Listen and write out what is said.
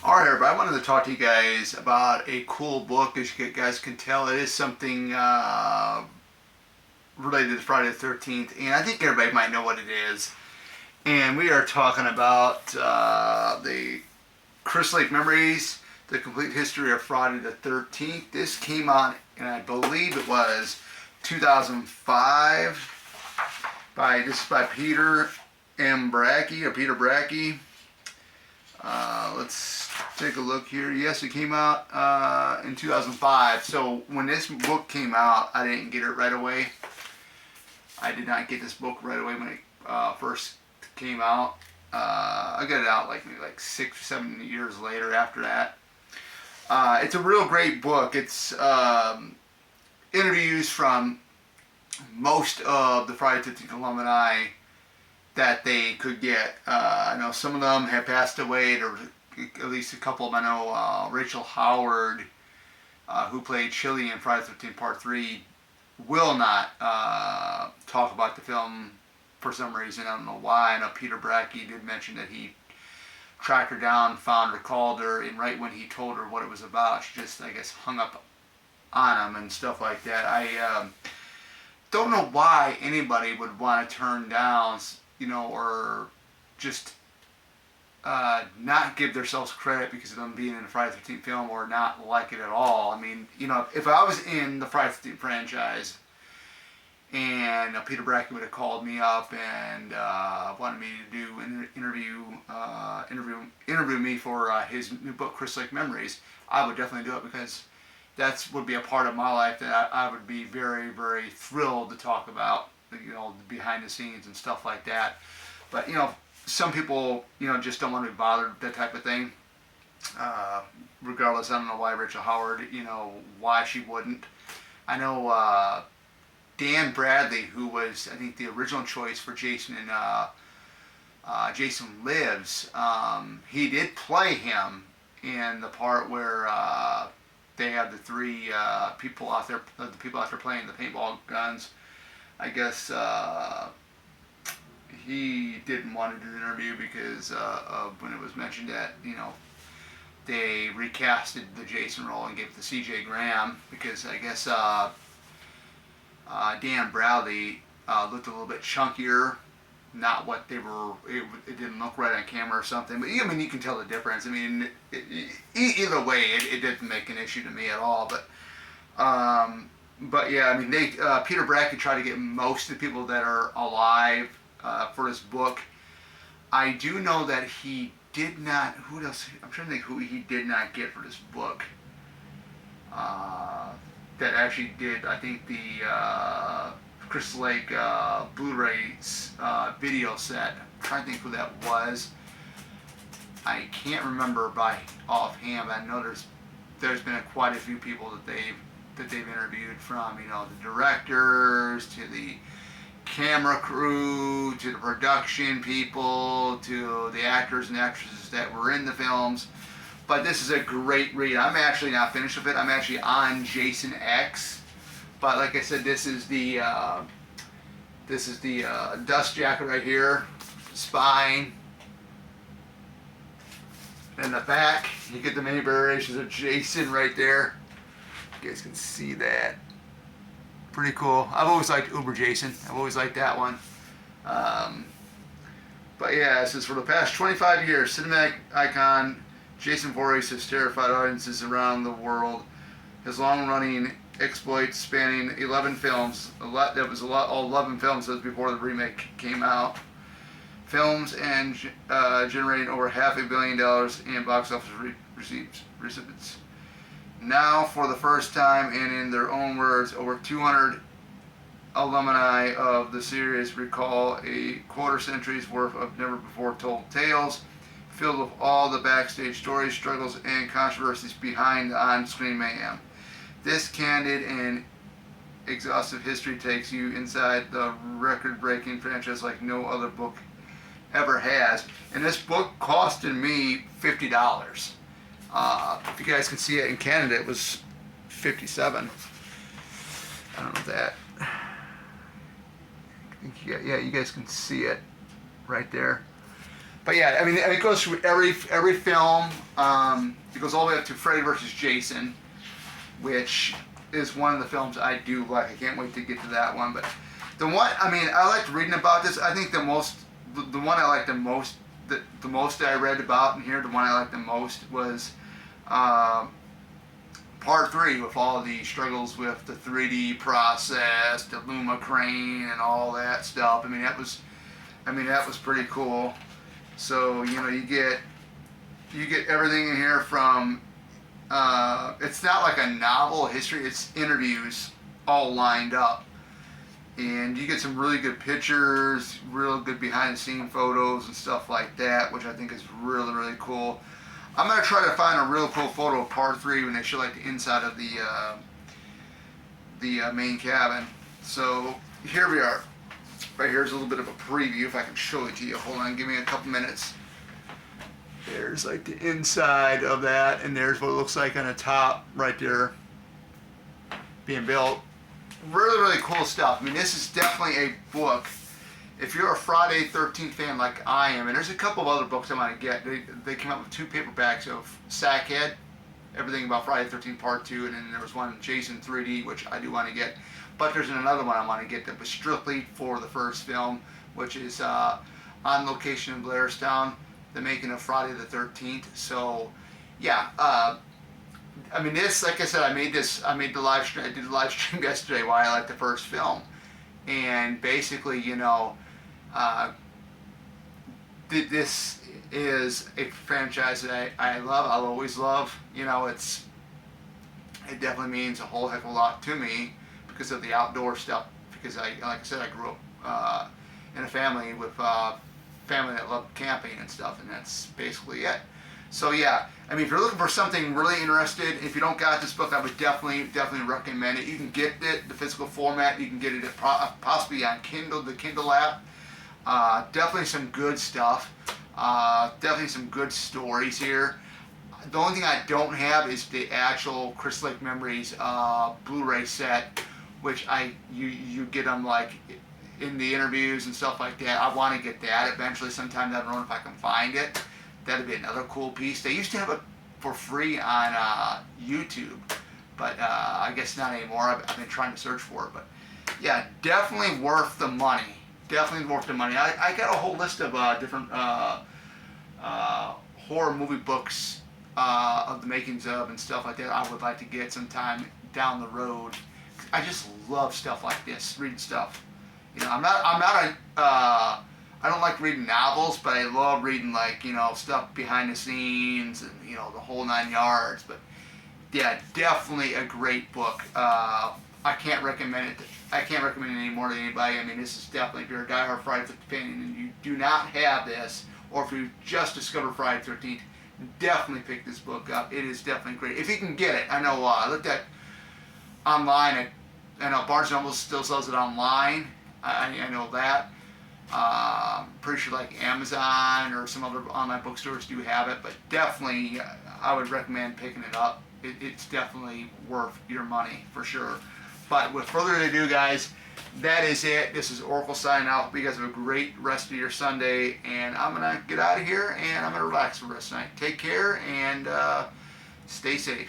Alright everybody, I wanted to talk to you guys about a cool book. As you guys can tell, it is something related to Friday the 13th, and I think everybody might know what it is. And we are talking about the Crystal Lake Memories, the complete history of Friday the 13th. This came out, and I believe it was 2005. This is by Peter M. Bracke, or Peter Bracke. Let's take a look here. Yes, it came out in 2005. So when this book came out, I didn't get it right away. I did not get this book right away when it first came out. I got it out maybe 6 or 7 years later after that. It's a real great book. It's interviews from most of the Friday the 13th alumni that they could get. I know some of them have passed away. There was at least a couple of them. I know Rachel Howard, who played Chili in Friday the 13th Part 3, will not talk about the film for some reason. I don't know why. I know Peter Bracke did mention that he tracked her down, found her, called her, and right when he told her what it was about, she just, I guess, hung up on him and stuff like that. I don't know why anybody would want to turn down, or just not give themselves credit because of them being in a Friday the 13th film or not like it at all. I mean, if I was in the Friday the 13th franchise and Peter Bracke would have called me up and wanted me to do interview me for his new book, Crystal Lake Memories, I would definitely do it because that would be a part of my life that I would be very, very thrilled to talk about, the behind the scenes and stuff like that. But, some people, just don't want to be bothered with that type of thing. Regardless, I don't know why Rachel Howard, why she wouldn't. I know Dan Bradley, who was, I think, the original choice for Jason in Jason Lives, he did play him in the part where they had the three people out there playing the paintball guns. I guess he didn't want to do the interview because of when it was mentioned that, they recasted the Jason role and gave it to C.J. Graham because I guess Dan Bradley looked a little bit chunkier, not what they were, it didn't look right on camera or something, but you can tell the difference. I mean, either way, it didn't make an issue to me at all, but yeah, I mean, Peter Bracke tried to get most of the people that are alive for this book. I do know that he did not, who else, I'm trying to think who he did not get for this book. That actually did, I think, the Crystal Lake Blu-ray video set. I'm trying to think who that was. I can't remember by offhand, but I know there's been quite a few people that they've interviewed, from the directors to the camera crew to the production people to the actors and actresses that were in the films. But this is a great read. I'm actually not finished with it. I'm actually on Jason X, but like I said, this is the dust jacket right here, spine. In the back, you get the many variations of Jason right there. You guys can see that. Pretty cool. I've always liked Uber Jason. I've always liked that one. But yeah, it says, for the past 25 years, cinematic icon Jason Voorhees has terrified audiences around the world. His long-running exploits spanning 11 films. 11 films before the remake came out. Films and generating over $500 million in box office receipts. Now, for the first time, and in their own words, over 200 alumni of the series recall a quarter-century's worth of never-before-told tales, filled with all the backstage stories, struggles, and controversies behind the on-screen mayhem. This candid and exhaustive history takes you inside the record-breaking franchise like no other book ever has. And this book costed me $50. If you guys can see it, in Canada it was $57. I don't know that. Yeah, you guys can see it right there. But yeah, I mean, it goes through every film. It goes all the way up to Freddy versus Jason, which is one of the films I do like. I can't wait to get to that one. But the one, I mean, I liked reading about this. I think the one I liked the most, the most that I read about in here, the one I liked the most was part 3 with all the struggles with the 3D process, the Luma crane, and all that stuff. I mean, that was pretty cool. So you get everything in here from. It's not like a novel history. It's interviews all lined up, and you get some really good pictures, real good behind the scene photos and stuff like that, which I think is really, really cool. I'm gonna try to find a real cool photo of part 3 when they show like the inside of the main cabin. So here we are. Right here's a little bit of a preview if I can show it to you. Hold on, give me a couple minutes. There's like the inside of that, and there's what it looks like on the top right there being built. Really, really cool stuff. I mean, this is definitely a book. If you're a Friday 13th fan like I am, and there's a couple of other books I want to get. They came out with 2 paperbacks of Sackhead, everything about Friday 13th Part 2, and then there was one Jason 3D, which I do want to get. But there's another one I want to get that was strictly for the first film, which is On Location in Blairstown, the making of Friday the 13th. So, yeah, I mean, this, like I said, I did the live stream yesterday why I liked the first film. And basically, this is a franchise that I love, I'll always love. It definitely means a whole heck of a lot to me because of the outdoor stuff. Because like I said, I grew up in a family with family that loved camping and stuff, and that's basically it. So yeah, I mean, if you're looking for something really interested, if you don't got this book, I would definitely recommend it. You can get it, the physical format. You can get it possibly on Kindle, the Kindle app. Definitely some good stuff. Definitely some good stories here. The only thing I don't have is the actual Crystal Lake Memories Blu-ray set, which you get them like in the interviews and stuff like that. I want to get that eventually sometime down the road if I can find it. That'd be another cool piece. They used to have it for free on YouTube, but I guess not anymore. I've been trying to search for it, but yeah, definitely worth the money. Definitely worth the money. I got a whole list of different horror movie books of the makings of and stuff like that I would like to get sometime down the road. I just love stuff like this, reading stuff. I don't like reading novels, but I love reading stuff behind the scenes and the whole 9 yards. But yeah, definitely a great book. I can't recommend it. I can't recommend it any more to anybody. I mean, this is definitely, if you're a diehard Friday the 13th fan and you do not have this, or if you just discovered Friday the 13th, definitely pick this book up. It is definitely great if you can get it. I know I looked at online. I know Barnes & Noble still sells it online. I know that. Pretty sure like Amazon or some other online bookstores do have it, but definitely I would recommend picking it up. It's definitely worth your money for sure. But with further ado, guys, that is it. This is Oracle signing out. Hope you guys have a great rest of your Sunday, and I'm gonna get out of here and I'm gonna relax for the rest of the night. Take care and stay safe.